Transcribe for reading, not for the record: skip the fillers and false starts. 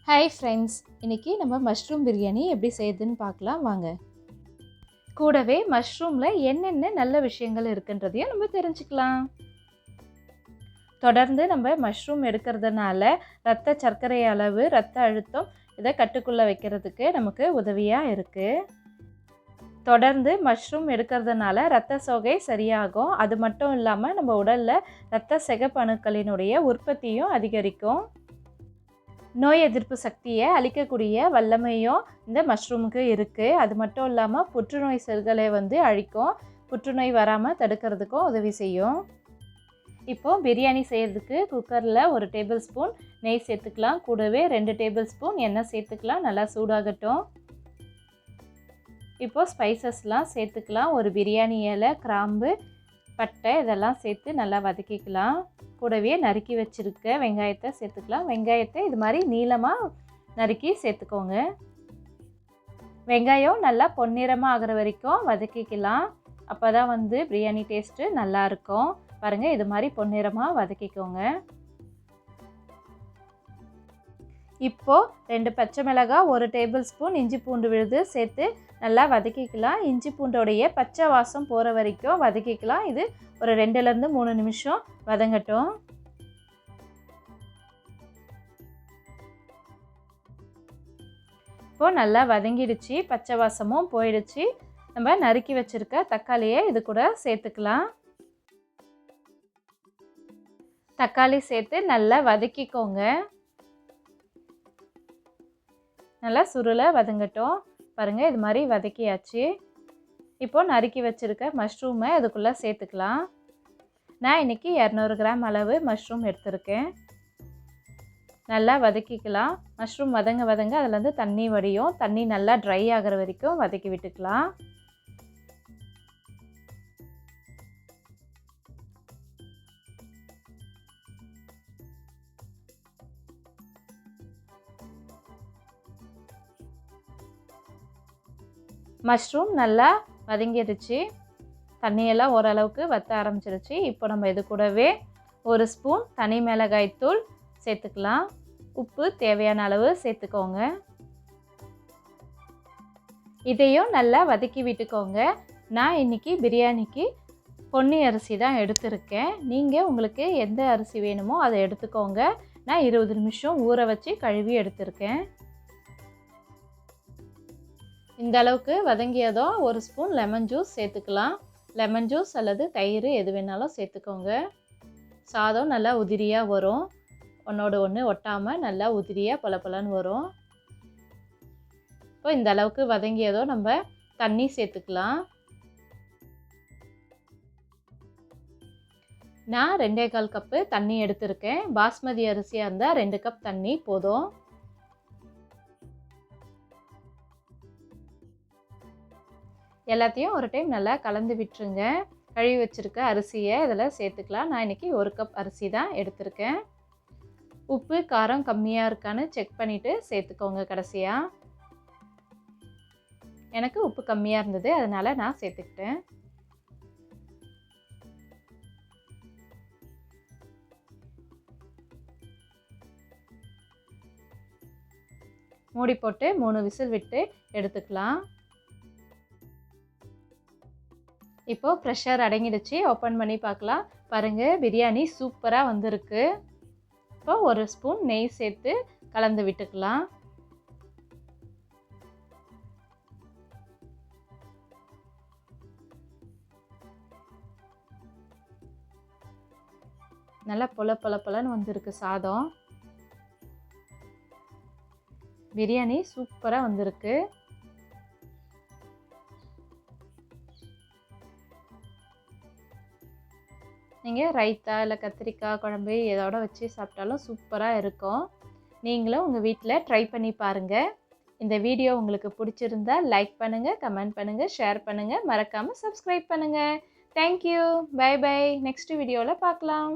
Hi friends, இன்றைக்கி நம்ம mushroom biryani எப்படி செய்யுதுன்னு பார்க்கலாம் வாங்க. கூடவே மஷ்ரூமில் என்னென்ன நல்ல விஷயங்கள் இருக்குன்றதையும் நம்ம தெரிஞ்சுக்கலாம். தொடர்ந்து நம்ம மஷ்ரூம் எடுக்கிறதுனால இரத்த சர்க்கரை அளவு, இரத்த அழுத்தம் இதை கட்டுக்குள்ளே வைக்கிறதுக்கு நமக்கு உதவியாக இருக்குது. தொடர்ந்து மஷ்ரூம் எடுக்கிறதுனால இரத்த சோகை சரியாகும். அது மட்டும் இல்லாமல் நம்ம உடலில் இரத்த சிகப்பணுக்களினுடைய உற்பத்தியும் அதிகரிக்கும். நோய் எதிர்ப்பு சக்தியை அளிக்கக்கூடிய வல்லமையும் இந்த மஷ்ரூமுக்கு இருக்குது. அது மட்டும் இல்லாமல் புற்றுநோய் செல்களை அழிக்கும். புற்றுநோய் வராமல் தடுக்கிறதுக்கும் உதவி செய்யும். இப்போது பிரியாணி செய்கிறதுக்கு குக்கரில் 1 டேபிள் ஸ்பூன் நெய் சேர்த்துக்கலாம். கூடவே 2 டேபிள் ஸ்பூன் எண்ணெய் சேர்த்துக்கலாம். நல்லா சூடாகட்டும். இப்போது ஸ்பைசஸ்லாம் சேர்த்துக்கலாம். ஒரு பிரியாணி இலை, கிராம்பு, பட்டை இதெல்லாம் சேர்த்து நல்லா வதக்கிக்கலாம். கூடவே நறுக்கி வச்சுருக்க வெங்காயத்தை சேர்த்துக்கலாம். வெங்காயத்தை இது மாதிரி நீளமாக நறுக்கி சேர்த்துக்கோங்க. வெங்காயம் நல்லா பொன்னிறமாக ஆகிற வரைக்கும் வதக்கிக்கலாம். அப்போ தான் பிரியாணி டேஸ்ட்டு நல்லாயிருக்கும். பாருங்கள், இது மாதிரி பொன்னிறமாக வதக்கிக்கோங்க. இப்போது 2 பச்சை மிளகாய், 1 டேபிள் ஸ்பூன் இஞ்சி பூண்டு விழுது சேர்த்து நல்லா வதக்கிக்கலாம். இஞ்சி பூண்டோடைய பச்சை வாசம் போகிற வரைக்கும் வதக்கிக்கலாம். இது ஒரு 2லேருந்து 3 நிமிஷம் வதங்கட்டும். இப்போது நல்லா வதங்கிடுச்சு, பச்சை வாசமும் போயிடுச்சு. நம்ம நறுக்கி வச்சுருக்க தக்காளியை இது கூட சேர்த்துக்கலாம். தக்காளி சேர்த்து நல்லா வதக்கிக்கோங்க. நல்லா சுருளை வதங்கட்டும். பாருங்கள், இது மாதிரி வதக்கியாச்சு. இப்போது நறுக்கி வச்சுருக்க மஷ்ரூமை அதுக்குள்ளே சேர்த்துக்கலாம். நான் இன்றைக்கி 200 கிராம் அளவு மஷ்ரூம் எடுத்திருக்கேன். நல்லா வதக்கிக்கலாம். மஷ்ரூம் வதங்க அதுலேருந்து தண்ணி வடியும். தண்ணி நல்லா ட்ரை ஆகிற வரைக்கும் வதக்கி விட்டுக்கலாம். மஷ்ரூம் நல்லா வதங்கிடுச்சு. தண்ணியெல்லாம் ஓரளவுக்கு வற்ற ஆரம்பிச்சிருச்சு. இப்போ நம்ம இது கூடவே 1 ஸ்பூன் தனி மிளகாய் தூள் சேர்த்துக்கலாம். உப்பு தேவையான அளவு சேர்த்துக்கோங்க. இதையும் நல்லா வதக்கி விட்டுக்கோங்க. நான் இன்றைக்கி பிரியாணிக்கு பொன்னி அரிசி தான் எடுத்திருக்கேன். நீங்கள் உங்களுக்கு எந்த அரிசி வேணுமோ அதை எடுத்துக்கோங்க. நான் 20 நிமிஷம் ஊற வச்சு கழுவி எடுத்திருக்கேன். இந்த அளவுக்கு வதங்கியதும் 1 ஸ்பூன் லெமன் ஜூஸ் சேர்த்துக்கலாம். லெமன் ஜூஸ் அல்லது தயிர் எது வேணாலும் சேர்த்துக்கோங்க. சாதம் நல்லா உதிரியாக வரும். ஒன்றோடு ஒன்று ஒட்டாமல் நல்லா உதிரியாக பளபளன்னு வரும். இப்போ இந்த அளவுக்கு வதங்கியதும் நம்ம தண்ணி சேர்த்துக்கலாம். நான் 2.25 கப்பு தண்ணி எடுத்திருக்கேன். பாஸ்மதி அரிசியாக இருந்தால் 2 கப் தண்ணி போதும். எல்லாத்தையும் ஒரு டைம் நல்லா கலந்து விட்டுருங்க. கழுவி வச்சுருக்க அரிசியை இதில் சேர்த்துக்கலாம். நான் இன்றைக்கி 1 கப் அரிசி தான் எடுத்திருக்கேன். உப்பு காரம் கம்மியாக இருக்கான்னு செக் பண்ணிவிட்டு சேர்த்துக்கோங்க. கடைசியாக எனக்கு உப்பு கம்மியாக இருந்தது, அதனால் நான் சேர்த்துக்கிட்டேன். மூடி போட்டு 3 விசில் விட்டு எடுத்துக்கலாம். இப்போது ப்ரெஷர் அடங்கிடுச்சு. ஓப்பன் பண்ணி பார்க்கலாம். பாருங்கள், பிரியாணி சூப்பராக வந்திருக்கு. இப்போ 1 ஸ்பூன் நெய் சேர்த்து கலந்து விட்டுக்கலாம். நல்லா பொலன்னு வந்திருக்கு சாதம். பிரியாணி சூப்பராக வந்திருக்கு. நீங்கள் ரைத்தா இல்லை கத்திரிக்காய் குழம்பு இதோட வச்சு சாப்பிட்டாலும் சூப்பராக இருக்கும். நீங்களும் உங்கள் வீட்டில் ட்ரை பண்ணி பாருங்கள். இந்த வீடியோ உங்களுக்கு பிடிச்சிருந்தா லைக் பண்ணுங்கள், கமெண்ட் பண்ணுங்கள், ஷேர் பண்ணுங்கள், மறக்காமல் சப்ஸ்கிரைப் பண்ணுங்கள். தேங்க்யூ. By by. நெக்ஸ்ட் வீடியோவில் பார்க்கலாம்.